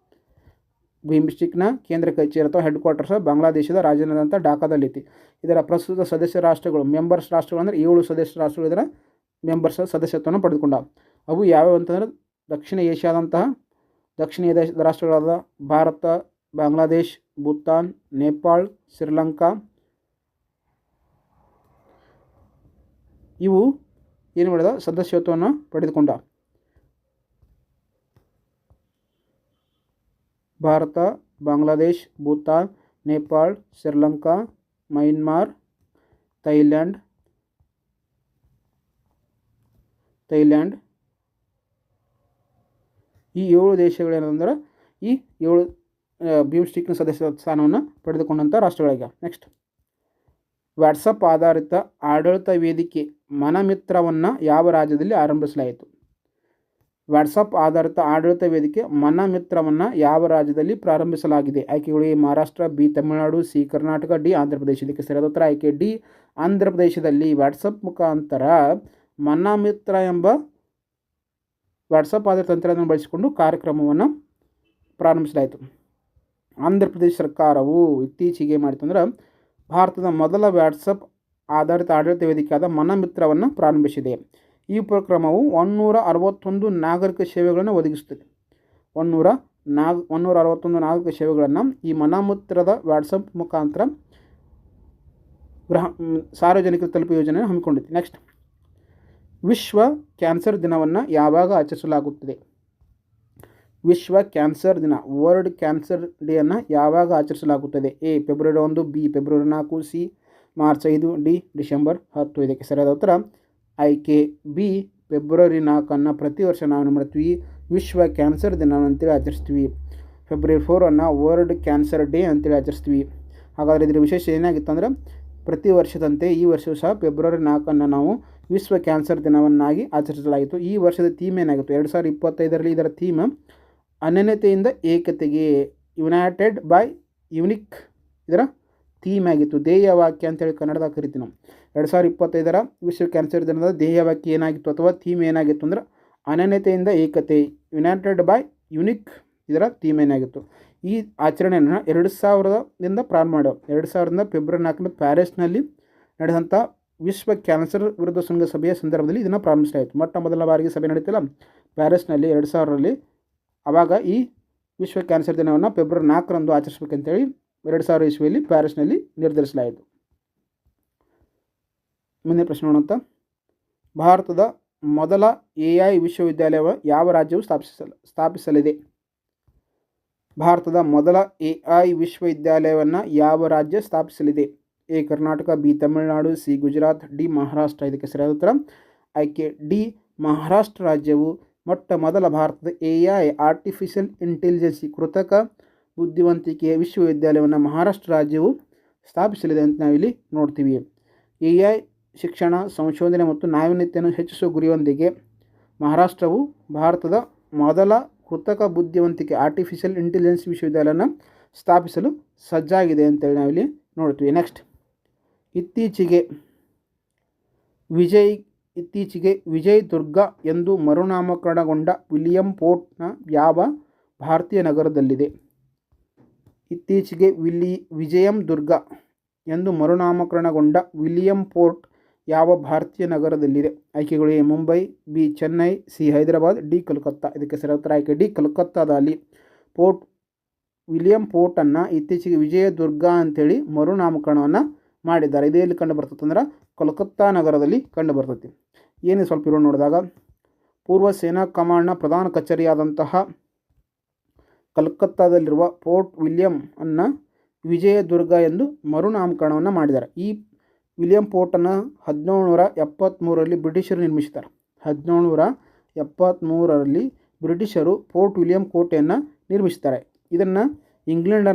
ಬಿಮ್ಸ್ಟಿಕ್ನ ಕೇಂದ್ರ ಕಚೇರಿ ಅಥವಾ ಹೆಡ್ ಕ್ವಾರ್ಟರ್ಸ್ ಬಾಂಗ್ಲಾದೇಶದ ರಾಜಧಾನಿಯಾದಂಥ ಢಾಕಾದಲ್ಲಿ ಐತಿ. ಇದರ ಪ್ರಸ್ತುತ ಸದಸ್ಯ ರಾಷ್ಟ್ರಗಳು, ಮೆಂಬರ್ಸ್ ರಾಷ್ಟ್ರಗಳು ಅಂದರೆ 7 ಸದಸ್ಯ ರಾಷ್ಟ್ರಗಳು ಇದರ ಮೆಂಬರ್ಸ್ ಸದಸ್ಯತ್ವವನ್ನು ಪಡೆದುಕೊಂಡವು. ಅವು ಯಾವ್ಯಾವ ಅಂತಂದ್ರೆ ದಕ್ಷಿಣ ಏಷ್ಯಾದ ರಾಷ್ಟ್ರಗಳಾದ ಭಾರತ, ಬಾಂಗ್ಲಾದೇಶ್, ಭೂತಾನ್, ನೇಪಾಳ್, ಶ್ರೀಲಂಕಾ. ಇವು ಏನು ಮಾಡಿದ ಸದಸ್ಯತ್ವವನ್ನು ಪಡೆದುಕೊಂಡ. ಭಾರತ, ಬಾಂಗ್ಲಾದೇಶ್, ಭೂತಾನ್, ನೇಪಾಳ್, ಶ್ರೀಲಂಕಾ, ಮಯನ್ಮಾರ್, ಥೈಲ್ಯಾಂಡ್ ಈ 7 ದೇಶಗಳೇನಂದ್ರೆ ಈ 7 ಬಿಮ್ಸ್ಟಿಕ್ನ ಸದಸ್ಯ ಸ್ಥಾನವನ್ನು ಪಡೆದುಕೊಂಡಂಥ ರಾಷ್ಟ್ರಗಳಿಗೆ. ನೆಕ್ಸ್ಟ್, ವಾಟ್ಸಪ್ ಆಧಾರಿತ ಆಡಳಿತ ವೇದಿಕೆ ಮನಮಿತ್ರವನ್ನು ಯಾವ ರಾಜ್ಯದಲ್ಲಿ ಆರಂಭಿಸಲಾಯಿತು? ವಾಟ್ಸಪ್ ಆಧಾರಿತ ಆಡಳಿತ ವೇದಿಕೆ ಮನಮಿತ್ರವನ್ನು ಯಾವ ರಾಜ್ಯದಲ್ಲಿ ಪ್ರಾರಂಭಿಸಲಾಗಿದೆ? ಆಯ್ಕೆಗಳು: A Maharashtra, B Tamil Nadu, C Karnataka, D Andhra Pradesh. ಇದಕ್ಕೆ ಸರಿಯಾದ ಉತ್ತರ ಆಯ್ಕೆ ಡಿ ಆಂಧ್ರಪ್ರದೇಶದಲ್ಲಿ ವಾಟ್ಸಪ್ ಮುಖಾಂತರ ಮನಮಿತ್ರ ಎಂಬ ವಾಟ್ಸಪ್ ಆಧಾರಿತ ತಂತ್ರಜ್ಞಾನ ಬಳಸಿಕೊಂಡು ಕಾರ್ಯಕ್ರಮವನ್ನು ಪ್ರಾರಂಭಿಸಲಾಯಿತು. ಆಂಧ್ರಪ್ರದೇಶ ಸರ್ಕಾರವು ಇತ್ತೀಚೆಗೆ ಮಾಡಿತಂದ್ರೆ ಭಾರತದ ಮೊದಲ ವಾಟ್ಸಪ್ ಆಧಾರಿತ ಆಡಳಿತ ವೇದಿಕೆಯಾದ ಮನಮಿತ್ರವನ್ನು ಪ್ರಾರಂಭಿಸಿದೆ. ಈ ಉಪಕ್ರಮವು 161 ನಾಗರಿಕ ಸೇವೆಗಳನ್ನು ಒದಗಿಸುತ್ತದೆ. 161 ನಾಗರಿಕ ಸೇವೆಗಳನ್ನು ಈ ಮನಮಿತ್ರದ ವಾಟ್ಸಪ್ ಮುಖಾಂತರ ಸಾರ್ವಜನಿಕರು ತಲುಪುವ ಯೋಜನೆ ಹಮ್ಮಿಕೊಂಡಿದೆ. ನೆಕ್ಸ್ಟ್, ವಿಶ್ವ ಕ್ಯಾನ್ಸರ್ ದಿನವನ್ನು ಯಾವಾಗ ಆಚರಿಸಲಾಗುತ್ತದೆ? ವಿಶ್ವ ಕ್ಯಾನ್ಸರ್ ದಿನ, ವರ್ಲ್ಡ್ ಕ್ಯಾನ್ಸರ್ ಡೇಯನ್ನು ಯಾವಾಗ ಆಚರಿಸಲಾಗುತ್ತದೆ? A February 1, B February 4, C March 5, D December 10. ಇದಕ್ಕೆ ಸರಿಯಾದ ಉತ್ತರ ಆಯ್ಕೆ ಬಿ ಫೆಬ್ರವರಿ 4 ಪ್ರತಿ ವರ್ಷ ನಾವು ಮಾಡ್ತೀವಿ ವಿಶ್ವ ಕ್ಯಾನ್ಸರ್ ದಿನ ಅಂತೇಳಿ ಆಚರಿಸ್ತೀವಿ. ಫೆಬ್ರವರಿ 4 ವರ್ಲ್ಡ್ ಕ್ಯಾನ್ಸರ್ ಡೇ ಅಂತೇಳಿ ಆಚರಿಸ್ತೀವಿ. ಹಾಗಾದರೆ ಇದರ ವಿಶೇಷ ಏನಾಗಿತ್ತು ಅಂದರೆ ಪ್ರತಿ ವರ್ಷದಂತೆ ಈ ವರ್ಷವೂ ಸಹ ಫೆಬ್ರವರಿ 4 ನಾವು ವಿಶ್ವ ಕ್ಯಾನ್ಸರ್ ದಿನವನ್ನಾಗಿ ಆಚರಿಸಲಾಯಿತು. ಈ ವರ್ಷದ ಥೀಮ್ ಏನಾಗಿತ್ತು? 2025ರಲ್ಲಿ ಇದರ ಥೀಮ್ ಅನನ್ಯತೆಯಿಂದ ಏಕತೆಗೆ, ಯುನೈಟೆಡ್ ಬೈ ಯುನಿಕ್ ಇದರ ಥೀಮ್ ಆಗಿತ್ತು. ಧ್ಯೇಯ ವಾಕ್ಯ ಅಂತೇಳಿ ಕನ್ನಡದಾಗ ಕರಿತೀವಿ ನಾವು. 2025ರ ವಿಶ್ವ ಕ್ಯಾನ್ಸರ್ ದಿನದ ಧ್ಯೇಯ ವಾಕ್ಯ ಏನಾಗಿತ್ತು ಅಥವಾ ಥೀಮ್ ಏನಾಗಿತ್ತು ಅಂದ್ರೆ ಅನನ್ಯತೆಯಿಂದ ಏಕತೆ, ಯುನೈಟೆಡ್ ಬೈ ಯುನಿಕ್ ಇದರ ಥೀಮ್ ಏನಾಗಿತ್ತು. ಈ ಆಚರಣೆಯನ್ನು 2000ದಿಂದ ಪ್ರಾರಂಭ ಮಾಡ್ಯಾವ. 2000ರಿಂದ ಫೆಬ್ರವರಿ 4 ಪ್ಯಾರಿಸ್ನಲ್ಲಿ ನಡೆದಂಥ ವಿಶ್ವ ಕ್ಯಾನ್ಸರ್ ವಿರುದ್ಧ ಶೃಂಗಸಭೆಯ ಸಂದರ್ಭದಲ್ಲಿ ಇದನ್ನು ಪ್ರಾರಂಭಿಸಲಾಯಿತು. ಮೊಟ್ಟ ಮೊದಲ ಬಾರಿಗೆ ಸಭೆ ನಡೀತಿಲ್ಲ ಪ್ಯಾರಿಸ್ನಲ್ಲಿ 2000ರಲ್ಲಿ. ಆವಾಗ ಈ ವಿಶ್ವ ಕ್ಯಾನ್ಸರ್ ದಿನವನ್ನು ಫೆಬ್ರವರಿ 4ರಂದು ಆಚರಿಸಬೇಕಂತೇಳಿ 2000 ಇಸ್ವಿಯಲ್ಲಿ ಪ್ಯಾರಿಸ್ನಲ್ಲಿ ನಿರ್ಧರಿಸಲಾಯಿತು. ಮುಂದಿನ ಪ್ರಶ್ನೆ ನೋಡೋಂಥ, ಭಾರತದ ಮೊದಲ AI ವಿಶ್ವವಿದ್ಯಾಲಯ ಯಾವ ರಾಜ್ಯವು ಸ್ಥಾಪಿಸಲಿದೆ? ಭಾರತದ ಮೊದಲ AI ವಿಶ್ವವಿದ್ಯಾಲಯವನ್ನು ಯಾವ ರಾಜ್ಯ ಸ್ಥಾಪಿಸಲಿದೆ? A Karnataka, B Tamil Nadu, C Gujarat, D Maharashtra. ಇದಕ್ಕೆ ಸರಿಯಾದ ಉತ್ತರ ಆಯ್ಕೆ ಡಿ ಮಹಾರಾಷ್ಟ್ರ ರಾಜ್ಯವು ಮೊಟ್ಟ ಮೊದಲ ಭಾರತದ AI ಆರ್ಟಿಫಿಷಿಯಲ್ ಇಂಟೆಲಿಜೆನ್ಸಿ ಕೃತಕ ಬುದ್ಧಿವಂತಿಕೆಯ ವಿಶ್ವವಿದ್ಯಾಲಯವನ್ನು ಮಹಾರಾಷ್ಟ್ರ ರಾಜ್ಯವು ಸ್ಥಾಪಿಸಲಿದೆ ಅಂತ ನಾವಿಲ್ಲಿ ನೋಡ್ತೀವಿ. AI ಶಿಕ್ಷಣ, ಸಂಶೋಧನೆ ಮತ್ತು ನಾವೀನ್ಯತೆಯನ್ನು ಹೆಚ್ಚಿಸುವ ಗುರಿಯೊಂದಿಗೆ ಮಹಾರಾಷ್ಟ್ರವು ಭಾರತದ ಮೊದಲ ಕೃತಕ ಬುದ್ಧಿವಂತಿಕೆ ಆರ್ಟಿಫಿಷಿಯಲ್ ಇಂಟೆಲಿಜೆನ್ಸ್ ವಿಶ್ವವಿದ್ಯಾಲಯನ ಸ್ಥಾಪಿಸಲು ಸಜ್ಜಾಗಿದೆ ಅಂತೇಳಿ ನಾವಿಲ್ಲಿ ನೋಡ್ತೀವಿ. ನೆಕ್ಸ್ಟ್, ಇತ್ತೀಚೆಗೆ ವಿಜಯ್ ದುರ್ಗ ಎಂದು ಮರುನಾಮಕರಣಗೊಂಡ ವಿಲಿಯಂ ಪೋರ್ಟ್ನ ಯಾವ ಭಾರತೀಯ ನಗರದಲ್ಲಿದೆ? ಇತ್ತೀಚೆಗೆ ವಿಜಯಂ ದುರ್ಗ ಎಂದು ಮರುನಾಮಕರಣಗೊಂಡ ವಿಲಿಯಂ ಪೋರ್ಟ್ ಯಾವ ಭಾರತೀಯ ನಗರದಲ್ಲಿದೆ? ಆಯ್ಕೆಗಳು: A Mumbai, B Chennai, C Hyderabad, D Calcutta. ಇದಕ್ಕೆ ಸರಿ ಉತ್ತರ ಆಯ್ಕೆ ಡಿ ಕಲ್ಕತ್ತಾದಲ್ಲಿ ಪೋರ್ಟ್ ವಿಲಿಯಂ ಪೋರ್ಟನ್ನು ಇತ್ತೀಚೆಗೆ ವಿಜಯದುರ್ಗ ಅಂತೇಳಿ ಮರುನಾಮಕರಣವನ್ನು ಮಾಡಿದ್ದಾರೆ. ಇದು ಎಲ್ಲಿ ಕಂಡು ಬರ್ತದೆ ಅಂದ್ರೆ ಕಲ್ಕತ್ತಾ ನಗರದಲ್ಲಿ ಕಂಡು ಬರ್ತೈತಿ. ಏನು ಸ್ವಲ್ಪ ಇರೋ ನೋಡಿದಾಗ ಪೂರ್ವ ಸೇನಾ ಕಮಾಂಡ್ನ ಪ್ರಧಾನ ಕಚೇರಿಯಾದಂತಹ ಕಲ್ಕತ್ತಾದಲ್ಲಿರುವ ಪೋರ್ಟ್ ವಿಲಿಯಂ ಅನ್ನು ವಿಜಯದುರ್ಗ ಎಂದು ಮರುನಾಮಕರಣವನ್ನು ಮಾಡಿದ್ದಾರೆ. ಈ ವಿಲಿಯಂ ಪೋರ್ಟನ್ನು 1773ರಲ್ಲಿ ಬ್ರಿಟಿಷರು ನಿರ್ಮಿಸಿದ್ದಾರೆ. 1773ರಲ್ಲಿ ಬ್ರಿಟಿಷರು ಪೋರ್ಟ್ ವಿಲಿಯಂ ಕೋಟೆಯನ್ನು ನಿರ್ಮಿಸ್ತಾರೆ. ಇದನ್ನು ಇಂಗ್ಲೆಂಡ್ನ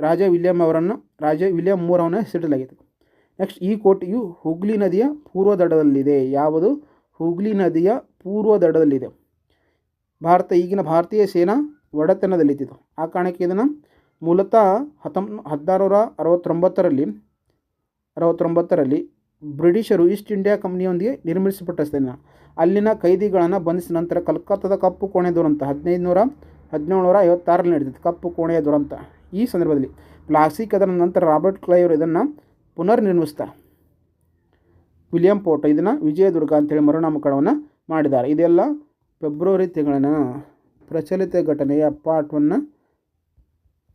ರಾಜ ವಿಲಿಯಂ ಮೂರವರನ್ನು ಹೆಸರಿಡಲಾಗಿದೆ. ನೆಕ್ಸ್ಟ್, ಈ ಕೋಟೆಯು ಹುಗ್ಲಿ ನದಿಯ ಪೂರ್ವ ದಡದಲ್ಲಿದೆ. ಯಾವುದು? ಹುಗ್ಲಿ ನದಿಯ ಪೂರ್ವ ದಡದಲ್ಲಿದೆ. ಈಗಿನ ಭಾರತೀಯ ಸೇನಾ ಒಡೆತನದಲ್ಲಿತ್ತು. ಆ ಕಾರಣಕ್ಕೆ ಇದನ್ನು ಮೂಲತಃ 1669ರಲ್ಲಿ ಬ್ರಿಟಿಷರು ಈಸ್ಟ್ ಇಂಡಿಯಾ ಕಂಪನಿಯೊಂದಿಗೆ ನಿರ್ಮಿಸಲ್ಪಟ್ಟಿದೆ. ಅಲ್ಲಿನ ಕೈದಿಗಳನ್ನು ಬಂಧಿಸಿದ ನಂತರ ಕಲ್ಕತ್ತಾದ ಕಪ್ಪು ಕೋಣೆ ದುರಂತ 1756ರಲ್ಲಿ ನಡೆದಿತ್ತು. ಕಪ್ಪು ಕೋಣೆಯ ದುರಂತ. ಈ ಸಂದರ್ಭದಲ್ಲಿ ಪ್ಲಾಸಿಕ್ ಅದರ ನಂತರ ರಾಬರ್ಟ್ ಕ್ಲೈವ್ ಇದನ್ನು ಪುನರ್ ನಿರ್ಮಿಸ್ತಾರೆ. ವಿಲಿಯಂ ಪೋರ್ಟ್ ಇದನ್ನು ವಿಜಯದುರ್ಗ ಅಂತೇಳಿ ಮರುನಾಮಕರಣವನ್ನು ಮಾಡಿದ್ದಾರೆ. ಇದೆಲ್ಲ ಫೆಬ್ರವರಿ ತಿಂಗಳಿನ ಪ್ರಚಲಿತ ಘಟನೆಯ ಪಾರ್ಟ್ 1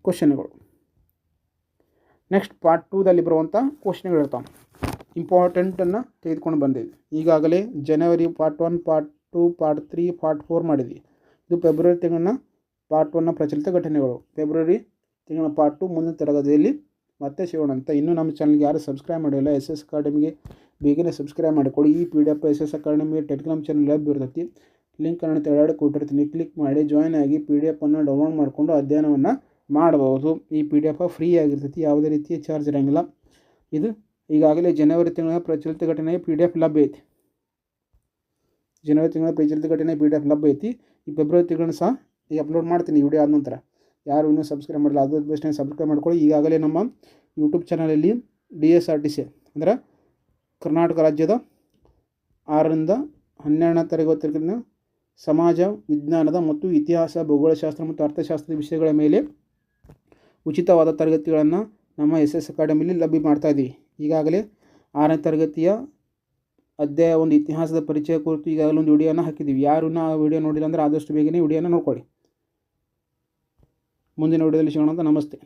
ಕ್ವಶನ್ಗಳು. ನೆಕ್ಸ್ಟ್ ಪಾರ್ಟ್ 2ದಲ್ಲಿ ಬರುವಂಥ ಕ್ವಶನ್ಗಳಿರ್ತಾವೆ. ಇಂಪಾರ್ಟೆಂಟನ್ನು ತೆಗೆದುಕೊಂಡು ಬಂದಿದ್ವಿ. ಈಗಾಗಲೇ ಜನವರಿ ಪಾರ್ಟ್ 1, ಪಾರ್ಟ್ 2, ಪಾರ್ಟ್ 3, ಪಾರ್ಟ್ 4 ಮಾಡಿದ್ವಿ. ಇದು ಫೆಬ್ರವರಿ ತಿಂಗಳಿನ ಪಾರ್ಟ್ 1ನ ಪ್ರಚಲಿತ ಘಟನೆಗಳು. ಫೆಬ್ರವರಿ ತಿಂಗಳ ಪಾರ್ಟ್ 2 ಮುಂದಿನ ತರಗತಿಯಲ್ಲಿ ಮತ್ತೆ ಸಿಗೋಣ ಅಂತ. ಇನ್ನೂ ನಮ್ಮ ಚಾನಲ್ಗೆ ಯಾರು ಸಬ್ಸ್ಕ್ರೈಬ್ ಮಾಡಿಲ್ಲ, SS ಅಕಾಡೆಮಿಗೆ ಬೇಗನೆ ಸಬ್ಸ್ಕ್ರೈಬ್ ಮಾಡಿಕೊಳ್ಳಿ. ಈ PDF SS ಅಕಾಡೆಮಿಗೆ ಟೆಲಿಗ್ರಾಮ್ ಚಾನಲ್ ಲಭ್ಯ ಇರ್ತೈತಿ. ಲಿಂಕನ್ನು ತೆಳಗಡೆ ಕೊಟ್ಟಿರ್ತೀನಿ, ಕ್ಲಿಕ್ ಮಾಡಿ ಜಾಯ್ನ್ ಆಗಿ PDF ಅನ್ನು ಡೌನ್ಲೋಡ್ ಮಾಡಿಕೊಂಡು ಅಧ್ಯಯನವನ್ನು ಮಾಡಬಹುದು. ಈ PDF ಫ್ರೀ ಆಗಿರ್ತೈತಿ, ಯಾವುದೇ ರೀತಿಯ ಚಾರ್ಜ್ ಇರೋಂಗಿಲ್ಲ. ಇದು ಈಗಾಗಲೇ ಜನವರಿ ತಿಂಗಳ ಪ್ರಚಲಿತ ಘಟನೆಯ PDF ಲಭ್ಯ ಐತಿ. PDF ಲಭ್ಯ ಐತಿ. ಈ ಫೆಬ್ರವರಿ ತಿಂಗಳನ್ನ ಸಹ ಈಗ ಅಪ್ಲೋಡ್ ಮಾಡ್ತೀನಿ ವಿಡಿಯೋ ಆದ ನಂತರ. ಯಾರು ಇನ್ನೂ ಸಬ್ಸ್ಕ್ರೈಬ್ ಮಾಡಿಲ್ಲ ಅದು ಬೆಸ್ಟ್ ಸಬ್ಸ್ಕ್ರೈಬ್ ಮಾಡ್ಕೊಳ್ಳಿ. ಈಗಾಗಲೇ ನಮ್ಮ ಯೂಟ್ಯೂಬ್ ಚಾನಲಲ್ಲಿ DSRTC ಅಂದರೆ ಕರ್ನಾಟಕ ರಾಜ್ಯದ 6ರಿಂದ 12ನೇ ತರಗತಿಯ ಸಮಾಜ ವಿಜ್ಞಾನದ ಮತ್ತು ಇತಿಹಾಸ, ಭೂಗೋಳಶಾಸ್ತ್ರ ಮತ್ತು ಅರ್ಥಶಾಸ್ತ್ರದ ವಿಷಯಗಳ ಮೇಲೆ ಉಚಿತವಾದ ತರಗತಿಗಳನ್ನು ನಮ್ಮ SS ಅಕಾಡೆಮಿಲಿ ಲಭ್ಯ ಮಾಡ್ತಾ ಇದ್ದೀವಿ. ಈಗಾಗಲೇ 6ನೇ ತರಗತಿಯ ಅಧ್ಯಾಯ 1 ಇತಿಹಾಸದ ಪರಿಚಯ ಕುರಿತು ಈಗಾಗಲೇ ಒಂದು ವಿಡಿಯೋನ ಹಾಕಿದ್ದೀವಿ. ಯಾರು ಆ ವಿಡಿಯೋ ನೋಡಿಲ್ಲ ಅಂದರೆ ಆದಷ್ಟು ಬೇಗನೆ ವಿಡಿಯೋನ ನೋಡ್ಕೊಳ್ಳಿ. ಮುಂದಿನ ವಿಡಿಯೋದಲ್ಲಿ ಸಿಗೋಣ ಅಂತ. ನಮಸ್ತೆ.